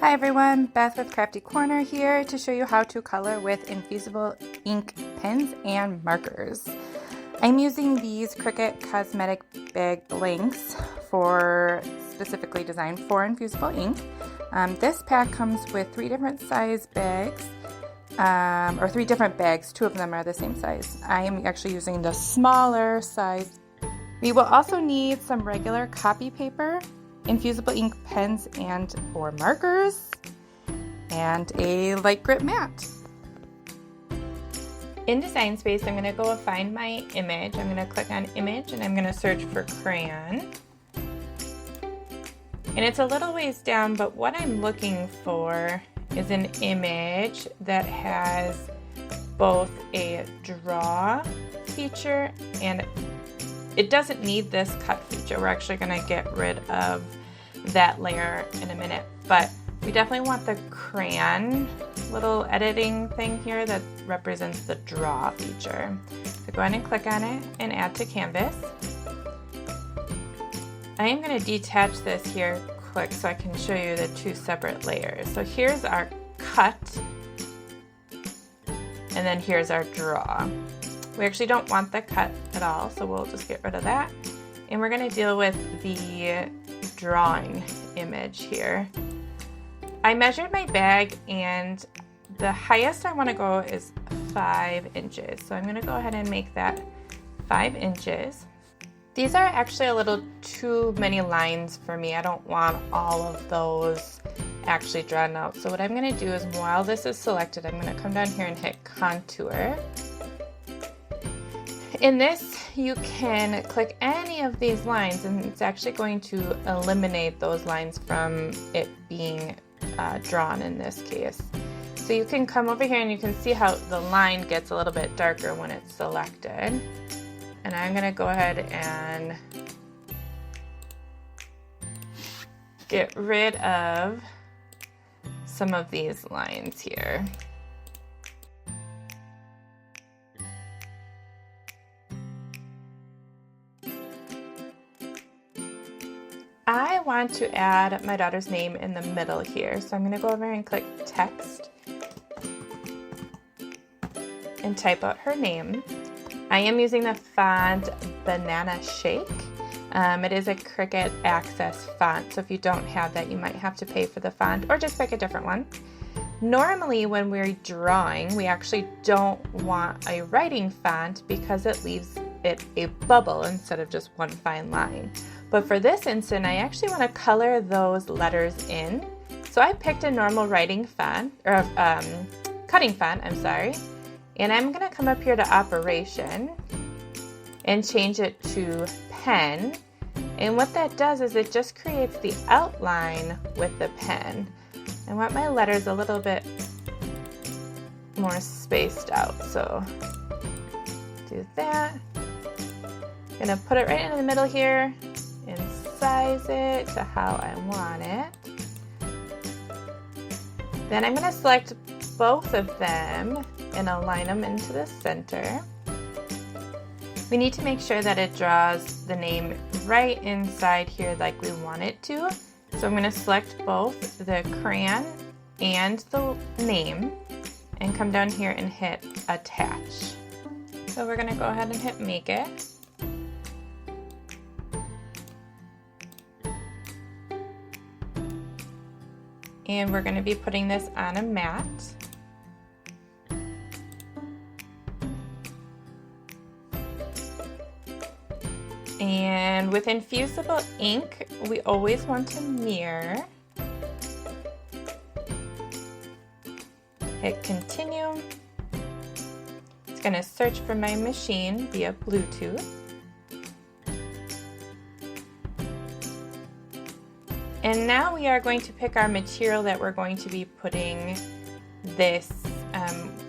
Hi everyone, Beth with Crafty-Corner here to show you how to color with Infusible Ink pens and markers. I'm using these Cricut Cosmetic Bag Blanks specifically designed for Infusible Ink. This pack comes with 3 different size bags, or 3 different bags. 2 of them are the same size. I am actually using the smaller size. We will also need some regular copy paper, Infusible Ink pens and or markers, and a light grip mat. In Design Space, I'm going to go find my image. I'm going to click on Image and I'm going to search for crayon. And it's a little ways down, but what I'm looking for is an image that has both a draw feature and it doesn't need this cut feature. We're actually going to get rid of that layer in a minute, but we definitely want the crayon little editing thing here that represents the draw feature. So go ahead and click on it and add to canvas. I am going to detach this here quick so I can show you the 2 separate layers. So here's our cut, and then here's our draw. We actually don't want the cut at all, so we'll just get rid of that. And we're going to deal with the drawing image here. I measured my bag and the highest I want to go is 5 inches. So I'm going to go ahead and make that 5 inches. These are actually a little too many lines for me. I don't want all of those actually drawn out. So what I'm going to do is, while this is selected, I'm going to come down here and hit Contour. In this, you can click any of these lines and it's actually going to eliminate those lines from it being drawn in this case. So you can come over here and you can see how the line gets a little bit darker when it's selected. And I'm going to go ahead and get rid of some of these lines here. I want to add my daughter's name in the middle here, so I'm going to go over and click Text and type out her name. I am using the font Banana Shake. It is a Cricut Access font, so if you don't have that, you might have to pay for the font or just pick a different one. Normally, when we're drawing, we actually don't want a writing font because it leaves it a bubble instead of just one fine line. But for this instant, I actually want to color those letters in. So I picked a normal writing font, or cutting font, I'm sorry. And I'm going to come up here to Operation and change it to Pen. And what that does is it just creates the outline with the pen. I want my letters a little bit more spaced out, so do that. I'm going to put it right in the middle here and size it to how I want it. Then I'm going to select both of them and align them into the center. We need to make sure that it draws the name right inside here like we want it to. So I'm going to select both the crayon and the name and come down here and hit Attach. So we're going to go ahead and hit Make It. And we're going to be putting this on a mat. And with Infusible Ink, we always want to mirror. Hit Continue. It's going to search for my machine via Bluetooth. And now we are going to pick our material that we're going to be putting this,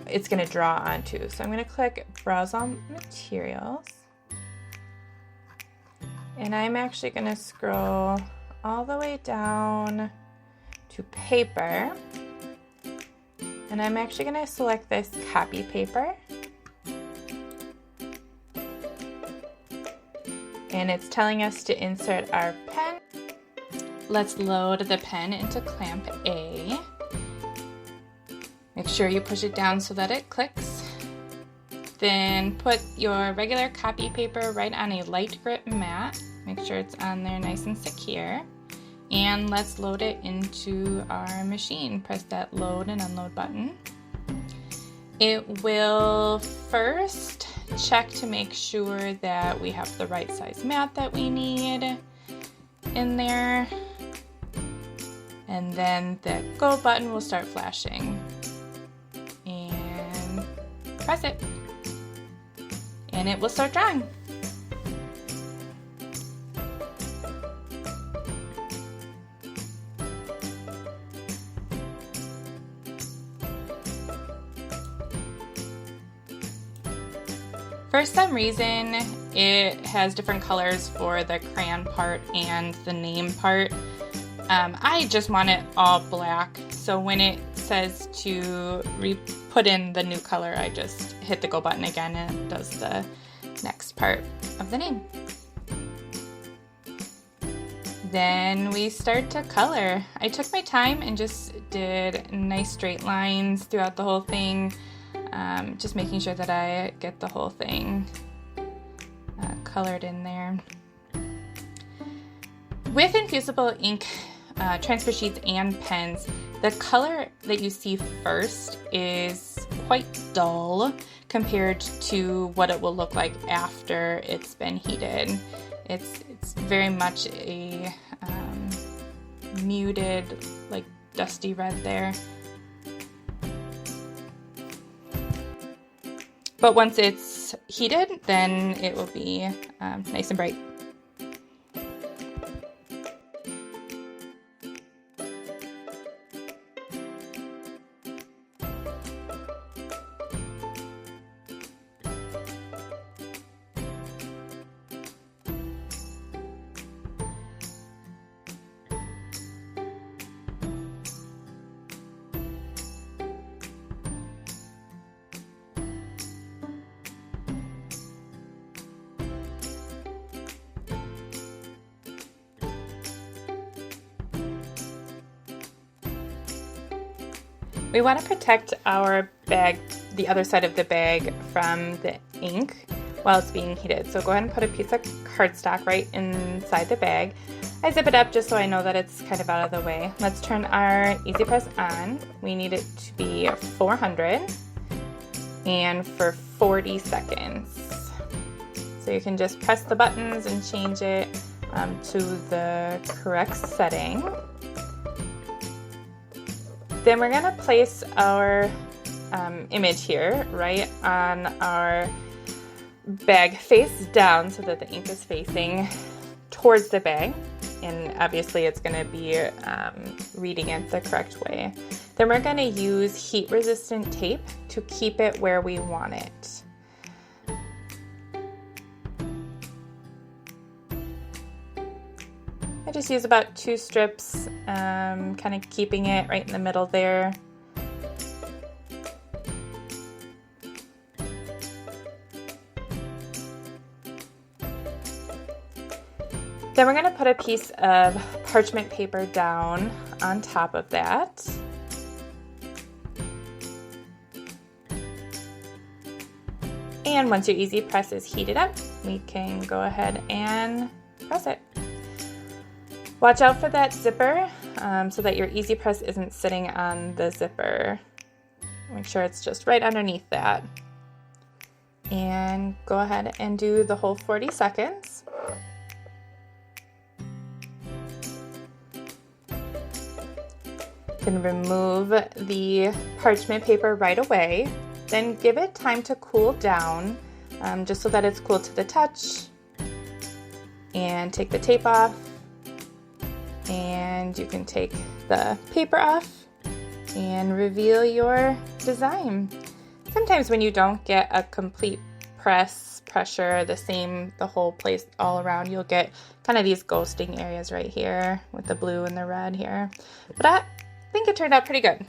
it's going to draw onto. So I'm going to click Browse All Materials. And I'm actually going to scroll all the way down to Paper. And I'm actually going to select this copy paper. And it's telling us to insert our pen. Let's load the pen into clamp A. Make sure you push it down so that it clicks. Then put your regular copy paper right on a light grip mat. Make sure it's on there nice and secure. And let's load it into our machine. Press that load and unload button. It will first check to make sure that we have the right size mat that we need in there. And then the go button will start flashing. And press it. And it will start drawing. For some reason, it has different colors for the crayon part and the name part. I just want it all black, so when it says to put in the new color, I just hit the go button again and it does the next part of the name. Then we start to color. I took my time and just did nice straight lines throughout the whole thing. Just making sure that I get the whole thing colored in there. With Infusible Ink transfer sheets and pens, the color that you see first is quite dull compared to what it will look like after it's been heated. It's very much a muted, like dusty red there. But once it's heated, then it will be nice and bright. We want to protect our bag, the other side of the bag, from the ink while it's being heated. So go ahead and put a piece of cardstock right inside the bag. I zip it up just so I know that it's kind of out of the way. Let's turn our Easy Press on. We need it to be 400 and for 40 seconds. So you can just press the buttons and change it to the correct setting. Then we're going to place our image here right on our bag face down so that the ink is facing towards the bag, and obviously it's going to be reading it the correct way. Then we're going to use heat resistant tape to keep it where we want it. I just use about 2 strips, kind of keeping it right in the middle there. Then we're going to put a piece of parchment paper down on top of that. And once your Easy Press is heated up, we can go ahead and press it. Watch out for that zipper so that your Easy Press isn't sitting on the zipper. Make sure it's just right underneath that. And go ahead and do the whole 40 seconds. You can remove the parchment paper right away. Then give it time to cool down just so that it's cool to the touch. And take the tape off. And you can take the paper off and reveal your design. Sometimes when you don't get a complete pressure the whole place all around, you'll get kind of these ghosting areas right here with the blue and the red here. But I think it turned out pretty good.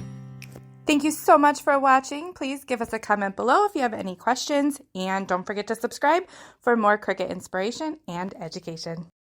Thank you so much for watching. Please give us a comment below if you have any questions, and don't forget to subscribe for more Cricut inspiration and education.